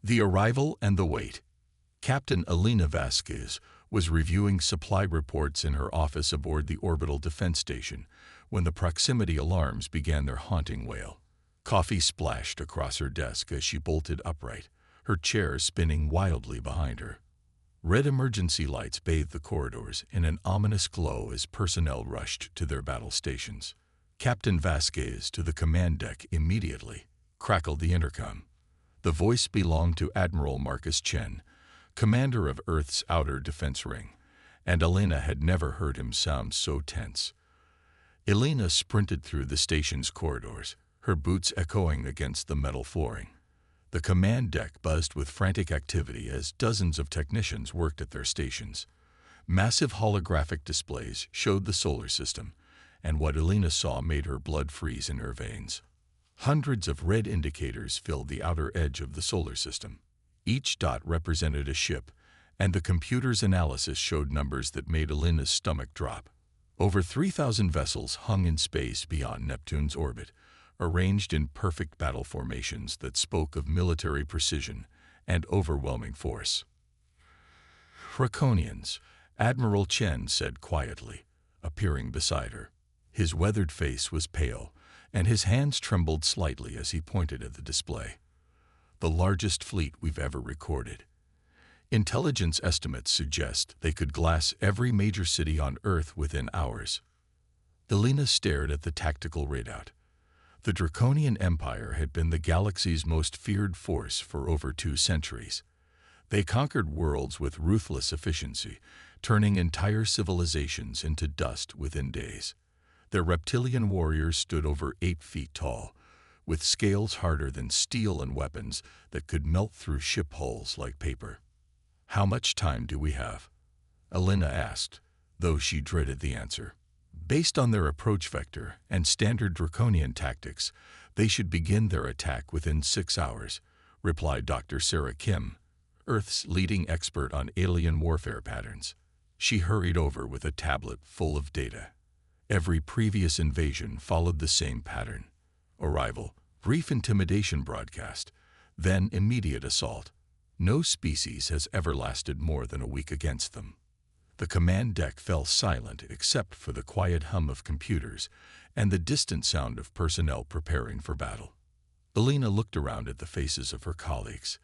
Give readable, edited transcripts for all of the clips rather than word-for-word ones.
The arrival and the wait. Captain Elena Vasquez was reviewing supply reports in her office aboard the orbital defense station when the proximity alarms began their haunting wail. Coffee splashed across her desk as she bolted upright, her chair spinning wildly behind her. Red emergency lights bathed the corridors in an ominous glow as personnel rushed to their battle stations. "Captain Vasquez to the command deck immediately," crackled the intercom. The voice belonged to Admiral Marcus Chen, commander of Earth's outer defense ring, and Elena had never heard him sound so tense. Elena sprinted through the station's corridors, her boots echoing against the metal flooring. The command deck buzzed with frantic activity as dozens of technicians worked at their stations. Massive holographic displays showed the solar system, and what Elena saw made her blood freeze in her veins. Hundreds of red indicators filled the outer edge of the solar system. Each dot represented a ship, and the computer's analysis showed numbers that made Elena's stomach drop. Over 3,000 vessels hung in space beyond Neptune's orbit, arranged in perfect battle formations that spoke of military precision and overwhelming force. "Draconians," Admiral Chen said quietly, appearing beside her. His weathered face was pale, and his hands trembled slightly as he pointed at the display. "The largest fleet we've ever recorded. Intelligence estimates suggest they could glass every major city on Earth within hours." Elena stared at the tactical readout. The Draconian Empire had been the galaxy's most feared force for over 2 centuries. They conquered worlds with ruthless efficiency, turning entire civilizations into dust within days. Their reptilian warriors stood over 8 feet tall, with scales harder than steel and weapons that could melt through ship hulls like paper. "How much time do we have?" Elena asked, though she dreaded the answer. Based on their approach vector and standard Draconian tactics, they should begin their attack within 6 hours, replied Dr. Sarah Kim, Earth's leading expert on alien warfare patterns. She hurried over with a tablet full of data. Every previous invasion followed the same pattern. Arrival, brief intimidation broadcast, then immediate assault. No species has ever lasted more than a week against them. The command deck fell silent except for the quiet hum of computers and the distant sound of personnel preparing for battle. Elena looked around at the faces of her colleagues.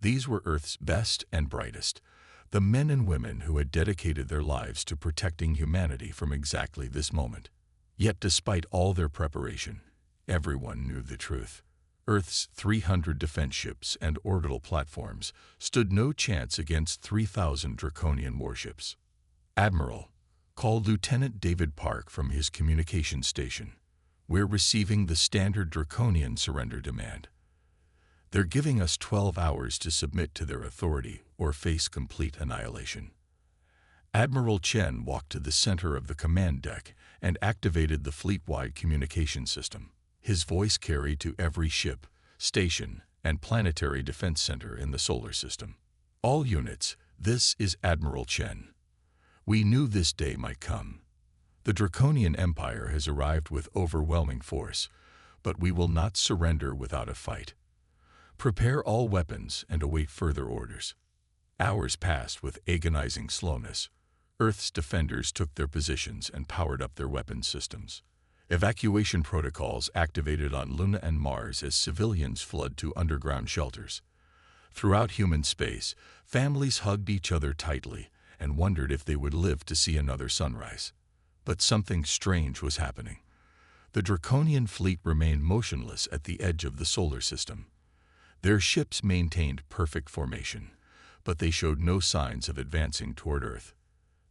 These were Earth's best and brightest, the men and women who had dedicated their lives to protecting humanity from exactly this moment. Yet despite all their preparation, everyone knew the truth. Earth's 300 defense ships and orbital platforms stood no chance against 3,000 Draconian warships. "Admiral," called Lieutenant David Park from his communication station, "we're receiving the standard Draconian surrender demand. They're giving us 12 hours to submit to their authority or face complete annihilation." Admiral Chen walked to the center of the command deck and activated the fleet-wide communication system. His voice carried to every ship, station, and planetary defense center in the solar system. "All units, this is Admiral Chen. We knew this day might come. The Draconian Empire has arrived with overwhelming force, but we will not surrender without a fight. Prepare all weapons and await further orders." Hours passed with agonizing slowness. Earth's defenders took their positions and powered up their weapons systems. Evacuation protocols activated on Luna and Mars as civilians fled to underground shelters. Throughout human space, families hugged each other tightly and wondered if they would live to see another sunrise. But something strange was happening. The Draconian fleet remained motionless at the edge of the solar system. Their ships maintained perfect formation, but they showed no signs of advancing toward Earth.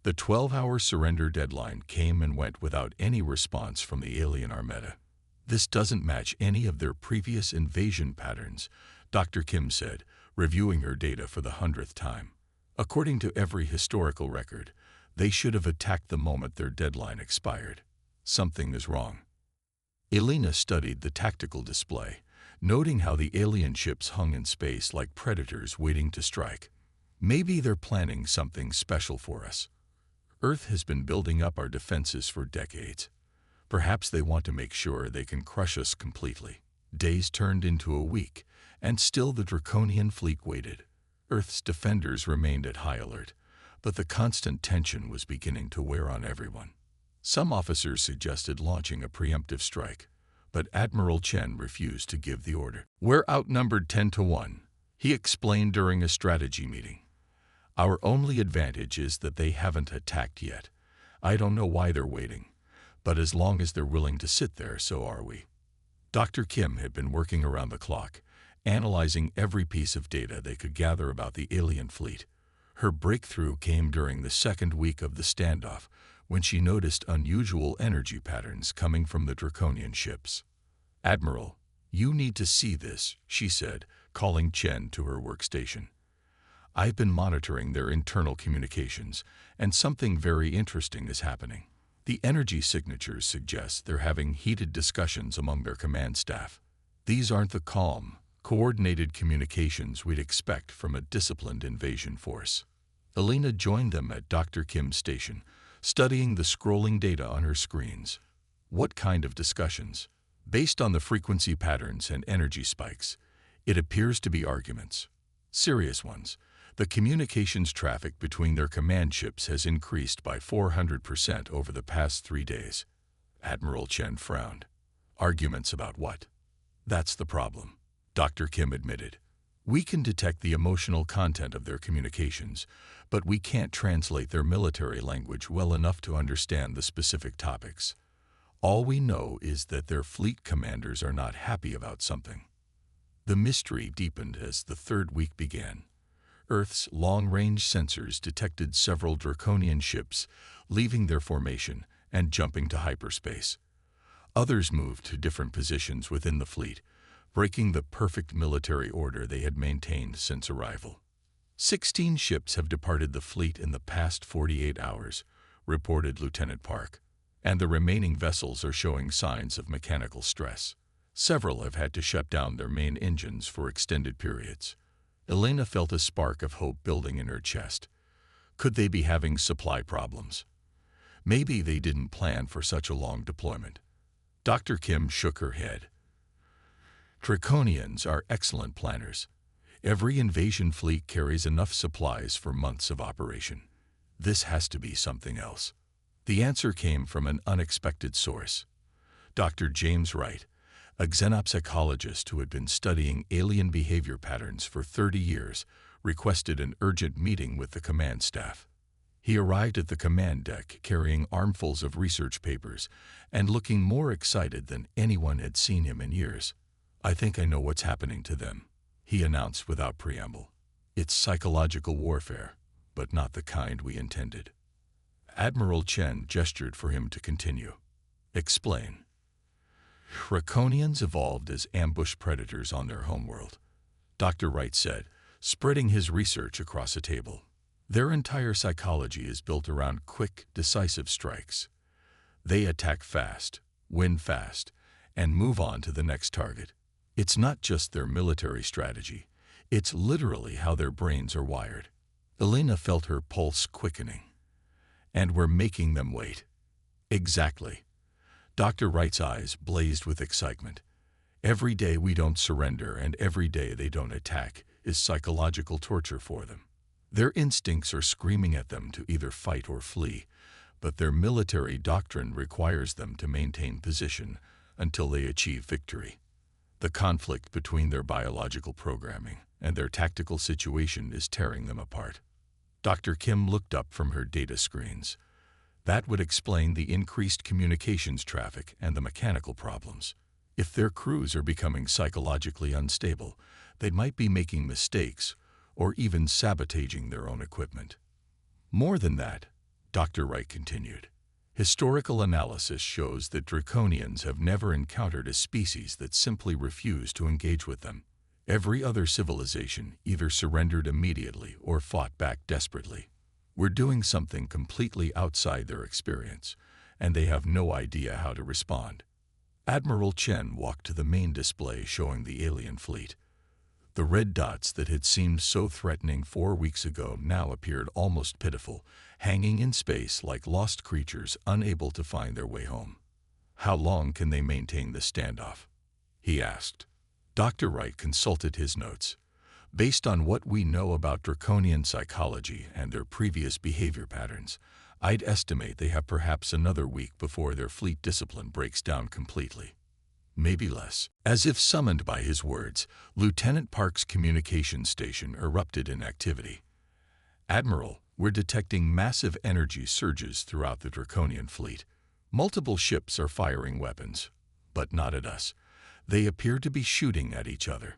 The 12-hour surrender deadline came and went without any response from the alien armada. "This doesn't match any of their previous invasion patterns," Dr. Kim said, reviewing her data for the 100th time. "According to every historical record, they should have attacked the moment their deadline expired. Something is wrong." Elena studied the tactical display, noting how the alien ships hung in space like predators waiting to strike. "Maybe they're planning something special for us. Earth has been building up our defenses for decades. Perhaps they want to make sure they can crush us completely." Days turned into a week, and still the Draconian fleet waited. Earth's defenders remained at high alert, but the constant tension was beginning to wear on everyone. Some officers suggested launching a preemptive strike, but Admiral Chen refused to give the order. "We're outnumbered 10-1, he explained during a strategy meeting. Our only advantage is that they haven't attacked yet. I don't know why they're waiting, but as long as they're willing to sit there, so are we." Dr. Kim had been working around the clock, analyzing every piece of data they could gather about the alien fleet. Her breakthrough came during the second week of the standoff, when she noticed unusual energy patterns coming from the Draconian ships. "Admiral, you need to see this," she said, calling Chen to her workstation. "I've been monitoring their internal communications, and something very interesting is happening. The energy signatures suggest they're having heated discussions among their command staff. These aren't the calm, coordinated communications we'd expect from a disciplined invasion force." Elena joined them at Dr. Kim's station, studying the scrolling data on her screens. "What kind of discussions?" "Based on the frequency patterns and energy spikes, it appears to be arguments. Serious ones. The communications traffic between their command ships has increased by 400% over the past 3 days. Admiral Chen frowned. "Arguments about what?" "That's the problem," Dr. Kim admitted. "We can detect the emotional content of their communications, but we can't translate their military language well enough to understand the specific topics. All we know is that their fleet commanders are not happy about something." The mystery deepened as the third week began. Earth's long-range sensors detected several Draconian ships leaving their formation and jumping to hyperspace. Others moved to different positions within the fleet, breaking the perfect military order they had maintained since arrival. 16 ships have departed the fleet in the past 48 hours, reported Lieutenant Park, and the remaining vessels are showing signs of mechanical stress. Several have had to shut down their main engines for extended periods. Elena felt a spark of hope building in her chest. Could they be having supply problems? Maybe they didn't plan for such a long deployment. Dr. Kim shook her head. "Draconians are excellent planners. Every invasion fleet carries enough supplies for months of operation. This has to be something else." The answer came from an unexpected source. Dr. James Wright, a xenopsychologist who had been studying alien behavior patterns for 30 years, requested an urgent meeting with the command staff. He arrived at the command deck carrying armfuls of research papers and looking more excited than anyone had seen him in years. "I think I know what's happening to them," he announced without preamble. "It's psychological warfare, but not the kind we intended." Admiral Chen gestured for him to continue. "Explain." "Draconians evolved as ambush predators on their homeworld," Dr. Wright said, spreading his research across a table. "Their entire psychology is built around quick, decisive strikes. They attack fast, win fast, and move on to the next target. It's not just their military strategy, it's literally how their brains are wired." Elena felt her pulse quickening. "And we're making them wait." "Exactly." Dr. Wright's eyes blazed with excitement. "Every day we don't surrender and every day they don't attack is psychological torture for them. Their instincts are screaming at them to either fight or flee, but their military doctrine requires them to maintain position until they achieve victory. The conflict between their biological programming and their tactical situation is tearing them apart." Dr. Kim looked up from her data screens. That would explain the increased communications traffic and the mechanical problems. If their crews are becoming psychologically unstable, they might be making mistakes or even sabotaging their own equipment. "More than that," Dr. Wright continued, "historical analysis shows that Draconians have never encountered a species that simply refused to engage with them. Every other civilization either surrendered immediately or fought back desperately. We're doing something completely outside their experience, and they have no idea how to respond." Admiral Chen walked to the main display showing the alien fleet. The red dots that had seemed so threatening 4 weeks ago now appeared almost pitiful, hanging in space like lost creatures unable to find their way home. "How long can they maintain this standoff?" he asked. Dr. Wright consulted his notes. Based on what we know about Draconian psychology and their previous behavior patterns, I'd estimate they have perhaps another week before their fleet discipline breaks down completely. Maybe less. As if summoned by his words, Lieutenant Park's communications station erupted in activity. Admiral, we're detecting massive energy surges throughout the Draconian fleet. Multiple ships are firing weapons, but not at us. They appear to be shooting at each other.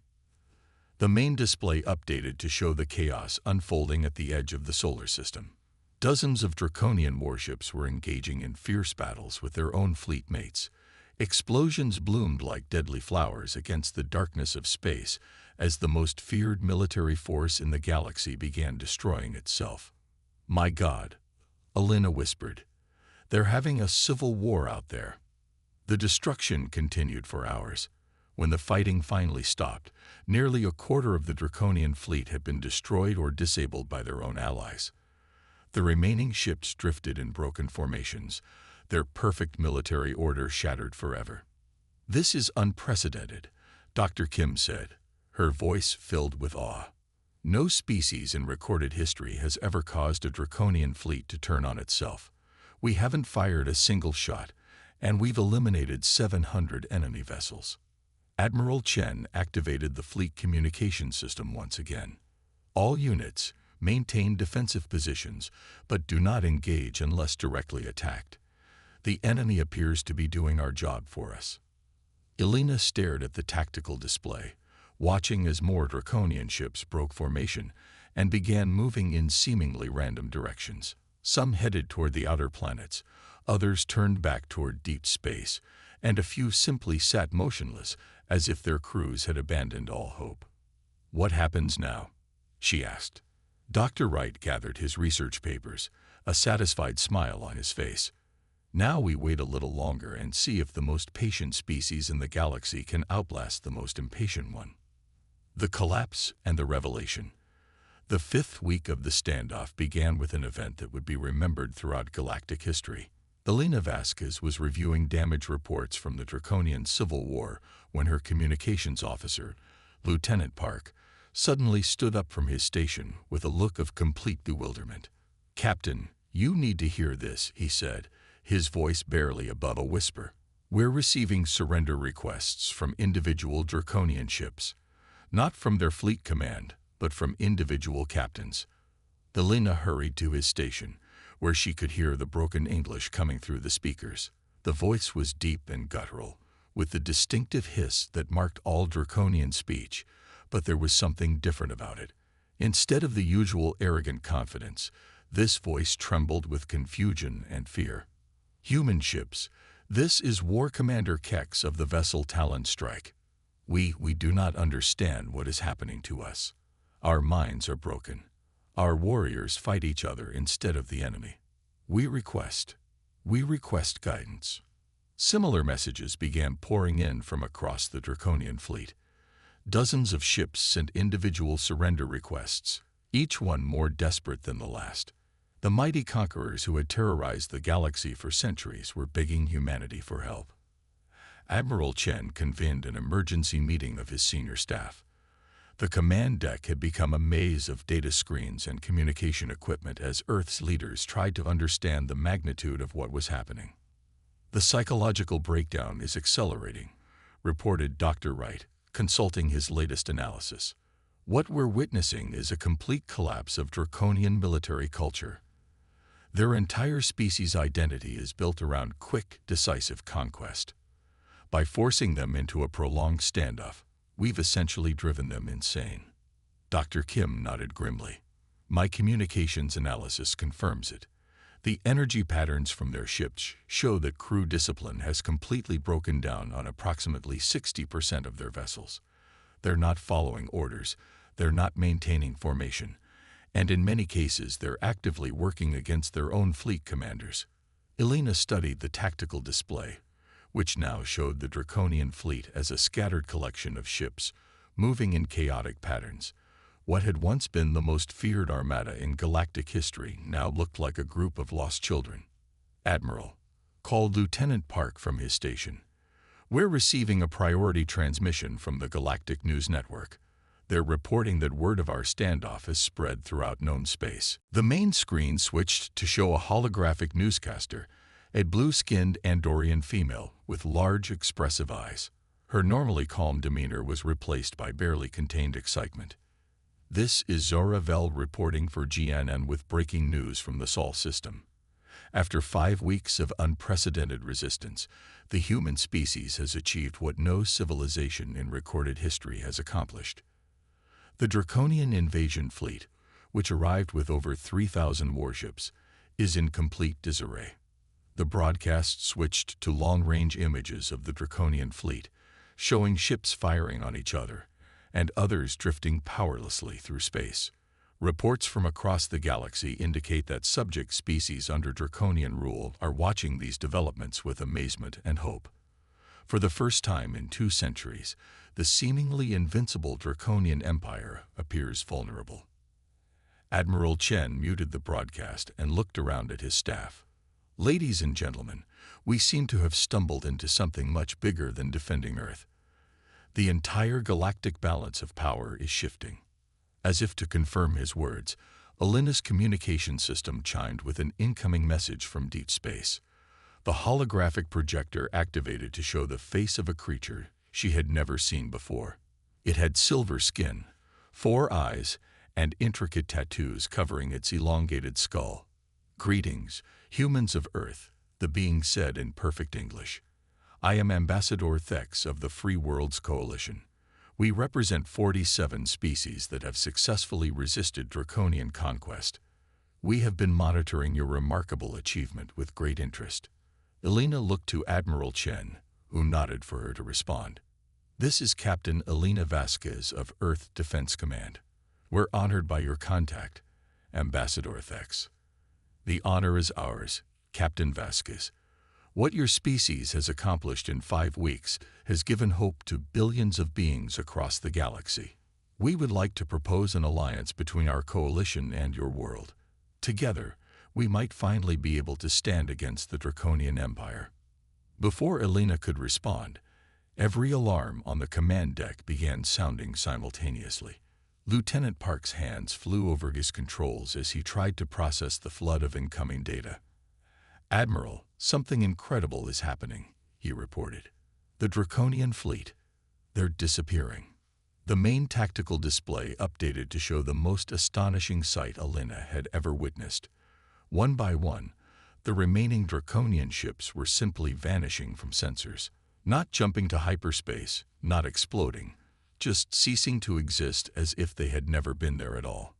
The main display updated to show the chaos unfolding at the edge of the solar system. Dozens of Draconian warships were engaging in fierce battles with their own fleet mates. Explosions bloomed like deadly flowers against the darkness of space as the most feared military force in the galaxy began destroying itself. "My God," Alina whispered. "They're having a civil war out there." The destruction continued for hours. When the fighting finally stopped, nearly a quarter of the Draconian fleet had been destroyed or disabled by their own allies. The remaining ships drifted in broken formations, their perfect military order shattered forever. "This is unprecedented," Dr. Kim said, her voice filled with awe. "No species in recorded history has ever caused a Draconian fleet to turn on itself. We haven't fired a single shot, and we've eliminated 700 enemy vessels." Admiral Chen activated the fleet communication system once again. "All units, maintain defensive positions, but do not engage unless directly attacked. The enemy appears to be doing our job for us." Alina stared at the tactical display, watching as more Draconian ships broke formation and began moving in seemingly random directions. Some headed toward the outer planets, others turned back toward deep space, and a few simply sat motionless as if their crews had abandoned all hope. "What happens now?" she asked. Dr. Wright gathered his research papers, a satisfied smile on his face. "Now we wait a little longer and see if the most patient species in the galaxy can outlast the most impatient one." The collapse and the revelation. The fifth week of the standoff began with an event that would be remembered throughout galactic history. Alina Vasquez was reviewing damage reports from the Draconian Civil War when her communications officer, Lieutenant Park, suddenly stood up from his station with a look of complete bewilderment. "Captain, you need to hear this," he said, his voice barely above a whisper. "We're receiving surrender requests from individual Draconian ships, not from their fleet command, but from individual captains." Alina hurried to his station, where she could hear the broken English coming through the speakers. The voice was deep and guttural, with the distinctive hiss that marked all Draconian speech, but there was something different about it. Instead of the usual arrogant confidence, this voice trembled with confusion and fear. "Human ships, this is War Commander Kex of the vessel Talon Strike. We do not understand what is happening to us. Our minds are broken. Our warriors fight each other instead of the enemy. We request guidance." Similar messages began pouring in from across the Draconian fleet. Dozens of ships sent individual surrender requests, each one more desperate than the last. The mighty conquerors who had terrorized the galaxy for centuries were begging humanity for help. Admiral Chen convened an emergency meeting of his senior staff. The command deck had become a maze of data screens and communication equipment as Earth's leaders tried to understand the magnitude of what was happening. "The psychological breakdown is accelerating," reported Dr. Wright, consulting his latest analysis. "What we're witnessing is a complete collapse of Draconian military culture. Their entire species' identity is built around quick, decisive conquest. By forcing them into a prolonged standoff, we've essentially driven them insane." Dr. Kim nodded grimly. "My communications analysis confirms it. The energy patterns from their ships show that crew discipline has completely broken down on approximately 60% of their vessels. They're not following orders, they're not maintaining formation, and in many cases they're actively working against their own fleet commanders." Alina studied the tactical display, which now showed the Draconian fleet as a scattered collection of ships, moving in chaotic patterns. What had once been the most feared armada in galactic history now looked like a group of lost children. "Admiral," called Lieutenant Park from his station, We're receiving a priority transmission from the Galactic News Network. They're reporting that word of our standoff has spread throughout known space. The main screen switched to show a holographic newscaster, a blue-skinned Andorian female with large, expressive eyes. Her normally calm demeanor was replaced by barely contained excitement. This is Zora Vel reporting for GNN with breaking news from the Sol system. After 5 weeks of unprecedented resistance, the human species has achieved what no civilization in recorded history has accomplished. The Draconian invasion fleet, which arrived with over 3,000 warships, is in complete disarray. The broadcast switched to long-range images of the Draconian fleet, showing ships firing on each other and others drifting powerlessly through space. Reports from across the galaxy indicate that subject species under Draconian rule are watching these developments with amazement and hope. For the first time in 2 centuries, the seemingly invincible Draconian Empire appears vulnerable. Admiral Chen muted the broadcast and looked around at his staff. Ladies and gentlemen, we seem to have stumbled into something much bigger than defending Earth. The entire galactic balance of power is shifting. As if to confirm his words, Alina's communication system chimed with an incoming message from deep space. The holographic projector activated to show the face of a creature she had never seen before. It had silver skin, 4 eyes, and intricate tattoos covering its elongated skull. "Greetings, humans of Earth," the being said in perfect English. "I am Ambassador Thex of the Free Worlds Coalition. We represent 47 species that have successfully resisted Draconian conquest. We have been monitoring your remarkable achievement with great interest." Alina looked to Admiral Chen, who nodded for her to respond. "This is Captain Alina Vasquez of Earth Defense Command. We're honored by your contact, Ambassador Thex." "The honor is ours, Captain Vasquez. What your species has accomplished in 5 weeks has given hope to billions of beings across the galaxy. We would like to propose an alliance between our coalition and your world. Together, we might finally be able to stand against the Draconian Empire." Before Alina could respond, every alarm on the command deck began sounding simultaneously. Lieutenant Park's hands flew over his controls as he tried to process the flood of incoming data. "Admiral, something incredible is happening," he reported. "The Draconian fleet, they're disappearing." The main tactical display updated to show the most astonishing sight Alina had ever witnessed. One by one, the remaining Draconian ships were simply vanishing from sensors, not jumping to hyperspace, not exploding, just ceasing to exist as if they had never been there at all.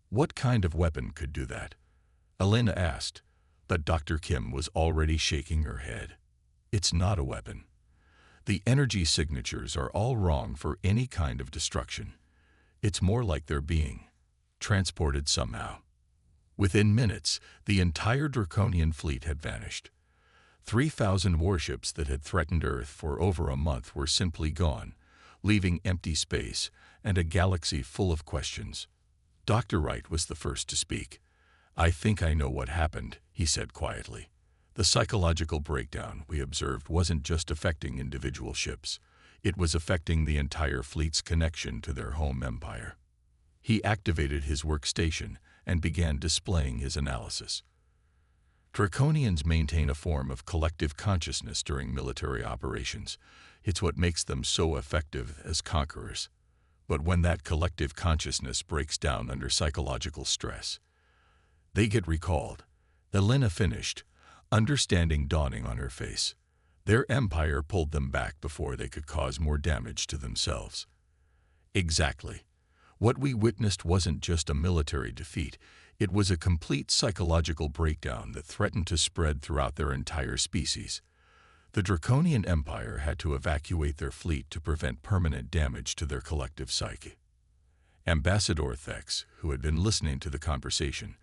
"What kind of weapon could do that?" Alina asked, but Dr. Kim was already shaking her head. "It's not a weapon. The energy signatures are all wrong for any kind of destruction. It's more like they're being transported somehow." Within minutes, the entire Draconian fleet had vanished. 3,000 warships that had threatened Earth for over a month were simply gone, leaving empty space and a galaxy full of questions. Dr. Wright was the first to speak. "I think I know what happened," he said quietly. "The psychological breakdown we observed wasn't just affecting individual ships. It was affecting the entire fleet's connection to their home empire." He activated his workstation and began displaying his analysis. Draconians maintain a form of collective consciousness during military operations. It's what makes them so effective as conquerors. But when that collective consciousness breaks down under psychological stress, they get recalled. Alina finished, understanding dawning on her face. Their empire pulled them back before they could cause more damage to themselves. Exactly. What we witnessed wasn't just a military defeat, it was a complete psychological breakdown that threatened to spread throughout their entire species. The Draconian Empire had to evacuate their fleet to prevent permanent damage to their collective psyche. Ambassador Thex, who had been listening to the conversation,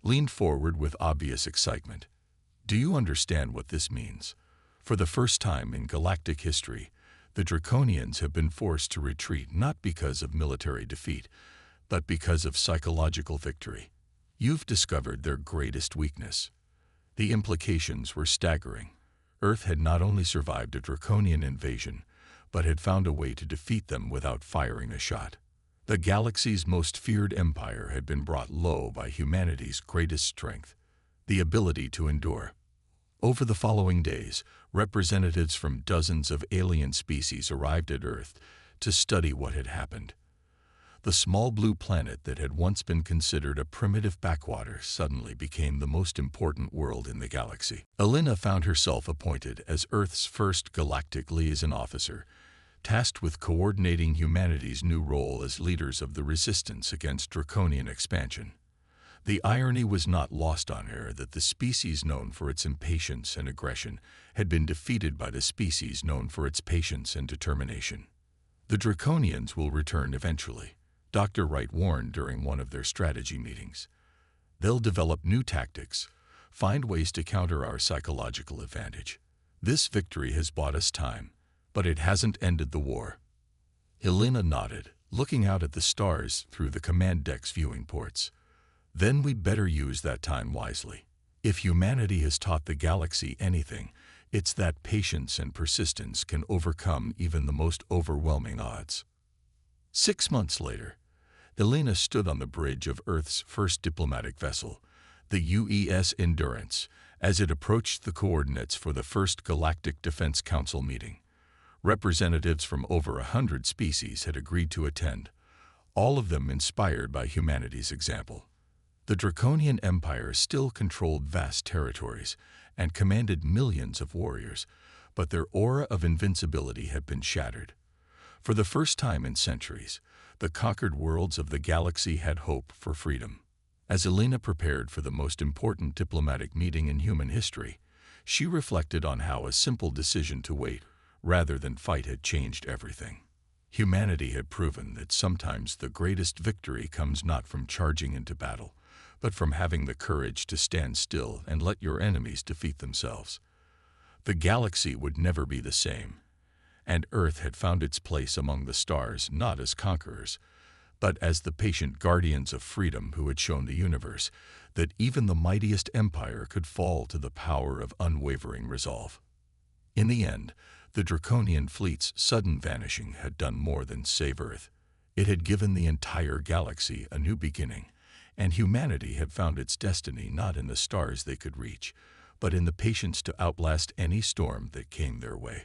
leaned forward with obvious excitement. "Do you understand what this means? For the first time in galactic history, the Draconians have been forced to retreat not because of military defeat, but because of psychological victory. You've discovered their greatest weakness." The implications were staggering. Earth had not only survived a Draconian invasion, but had found a way to defeat them without firing a shot. The galaxy's most feared empire had been brought low by humanity's greatest strength, the ability to endure. Over the following days, representatives from dozens of alien species arrived at Earth to study what had happened. The small blue planet that had once been considered a primitive backwater suddenly became the most important world in the galaxy. Elena found herself appointed as Earth's first galactic liaison officer, tasked with coordinating humanity's new role as leaders of the resistance against Draconian expansion. The irony was not lost on her that the species known for its impatience and aggression had been defeated by the species known for its patience and determination. The Draconians will return eventually, Dr. Wright warned during one of their strategy meetings. They'll develop new tactics, find ways to counter our psychological advantage. This victory has bought us time, but it hasn't ended the war. Helena nodded, looking out at the stars through the command deck's viewing ports. Then we'd better use that time wisely. If humanity has taught the galaxy anything, it's that patience and persistence can overcome even the most overwhelming odds. 6 months later, Elena stood on the bridge of Earth's first diplomatic vessel, the UES Endurance, as it approached the coordinates for the first Galactic Defense Council meeting. Representatives from over 100 species had agreed to attend, all of them inspired by humanity's example. The Draconian Empire still controlled vast territories and commanded millions of warriors, but their aura of invincibility had been shattered. For the first time in centuries, the conquered worlds of the galaxy had hope for freedom. As Elena prepared for the most important diplomatic meeting in human history, she reflected on how a simple decision to wait rather than fight had changed everything. Humanity had proven that sometimes the greatest victory comes not from charging into battle, but from having the courage to stand still and let your enemies defeat themselves. The galaxy would never be the same, and Earth had found its place among the stars not as conquerors, but as the patient guardians of freedom who had shown the universe that even the mightiest empire could fall to the power of unwavering resolve. In the end, the Draconian fleet's sudden vanishing had done more than save Earth. It had given the entire galaxy a new beginning, and humanity had found its destiny not in the stars they could reach, but in the patience to outlast any storm that came their way.